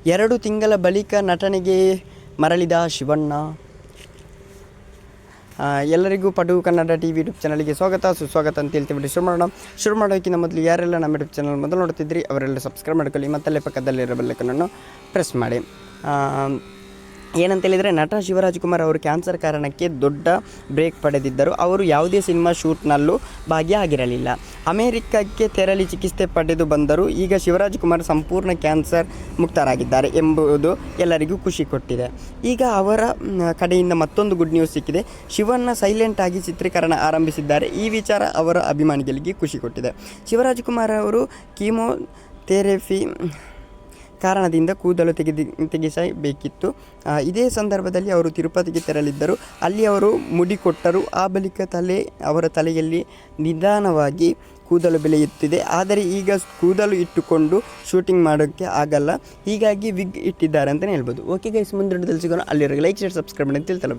2 ತಿಂಗಳ ಬಳಿಕ ನಟನೆಗೆ ಮರಳಿದ ಶಿವಣ್ಣ. ಎಲ್ಲರಿಗೂ ಪಡುವು ಕನ್ನಡ TV ಯೂಟ್ಯೂಬ್ ಚಾನಲ್ಗೆ ಸುಸ್ವಾಗತ ಅಂತ ಹೇಳ್ತೀವಿ. ಶುರು ಮಾಡೋಕ್ಕಿಂತ ಮೊದಲು ಯಾರೆಲ್ಲ ನಮ್ಮ ಯೂಟ್ಯೂಬ್ ಚಾನಲ್ ಮೊದಲು ನೋಡ್ತಿದ್ರಿ ಅವರೆಲ್ಲ ಸಬ್ಸ್ಕ್ರೈಬ್ ಮಾಡ್ಕೊಳ್ಳಿ, ಮತ್ತಲ್ಲೇ ಪಕ್ಕದಲ್ಲಿರೋ ಬೆಲ್ ಐಕಾನನ್ನು ಪ್ರೆಸ್ ಮಾಡಿ. ಏನಂತೇಳಿದರೆ, ನಟ ಶಿವರಾಜ್ಕುಮಾರ್ ಅವರು ಕ್ಯಾನ್ಸರ್ ಕಾರಣಕ್ಕೆ ದೊಡ್ಡ ಬ್ರೇಕ್ ಪಡೆದಿದ್ದರು. ಅವರು ಯಾವುದೇ ಸಿನಿಮಾ ಶೂಟ್ನಲ್ಲೂ ಭಾಗಿಯಾಗಿರಲಿಲ್ಲ. ಅಮೆರಿಕಕ್ಕೆ ತೆರಳಿ ಚಿಕಿತ್ಸೆ ಪಡೆದು ಬಂದರು. ಈಗ ಶಿವರಾಜ್ಕುಮಾರ್ ಸಂಪೂರ್ಣ ಕ್ಯಾನ್ಸರ್ ಮುಕ್ತರಾಗಿದ್ದಾರೆ ಎಂಬುದು ಎಲ್ಲರಿಗೂ ಖುಷಿ ಕೊಟ್ಟಿದೆ. ಈಗ ಅವರ ಕಡೆಯಿಂದ ಮತ್ತೊಂದು ಗುಡ್ ನ್ಯೂಸ್ ಸಿಕ್ಕಿದೆ. ಶಿವಣ್ಣ ಸೈಲೆಂಟ್ ಆಗಿ ಚಿತ್ರೀಕರಣ ಆರಂಭಿಸಿದ್ದಾರೆ. ಈ ವಿಚಾರ ಅವರ ಅಭಿಮಾನಿಗಳಿಗೆ ಖುಷಿ ಕೊಟ್ಟಿದೆ. ಶಿವರಾಜ್ಕುಮಾರ್ ಅವರು ಕೀಮೋಥೆರಪಿ ಕಾರಣದಿಂದ ಕೂದಲು ತೆಗೆಸಬೇಕಿತ್ತು. ಇದೇ ಸಂದರ್ಭದಲ್ಲಿ ಅವರು ತಿರುಪತಿಗೆ ತೆರಳಿದ್ದರು. ಅಲ್ಲಿ ಅವರು ಮುಡಿ ಕೊಟ್ಟರು. ಆ ಬಳಿಕ ಅವರ ತಲೆಯಲ್ಲಿ ನಿಧಾನವಾಗಿ ಕೂದಲು ಬೆಳೆಯುತ್ತಿದೆ. ಆದರೆ ಈಗ ಕೂದಲು ಇಟ್ಟುಕೊಂಡು ಶೂಟಿಂಗ್ ಮಾಡೋಕ್ಕೆ ಆಗಲ್ಲ, ಹೀಗಾಗಿ ವಿಗ್ ಇಟ್ಟಿದ್ದಾರೆ ಅಂತಲೇ ಹೇಳ್ಬೋದು. ಓಕೆ ಗೈಸ್, ಮುಂದಿನ ಸಿಗೋಣ. ಅಲ್ಲಿರೋ ಲೈಕ್, ಶೇರ್, ಸಬ್ಸ್ಕ್ರೈಬ್ ಮಾಡಿ ಅಂತ ಹೇಳ್ತಲ್ಲ.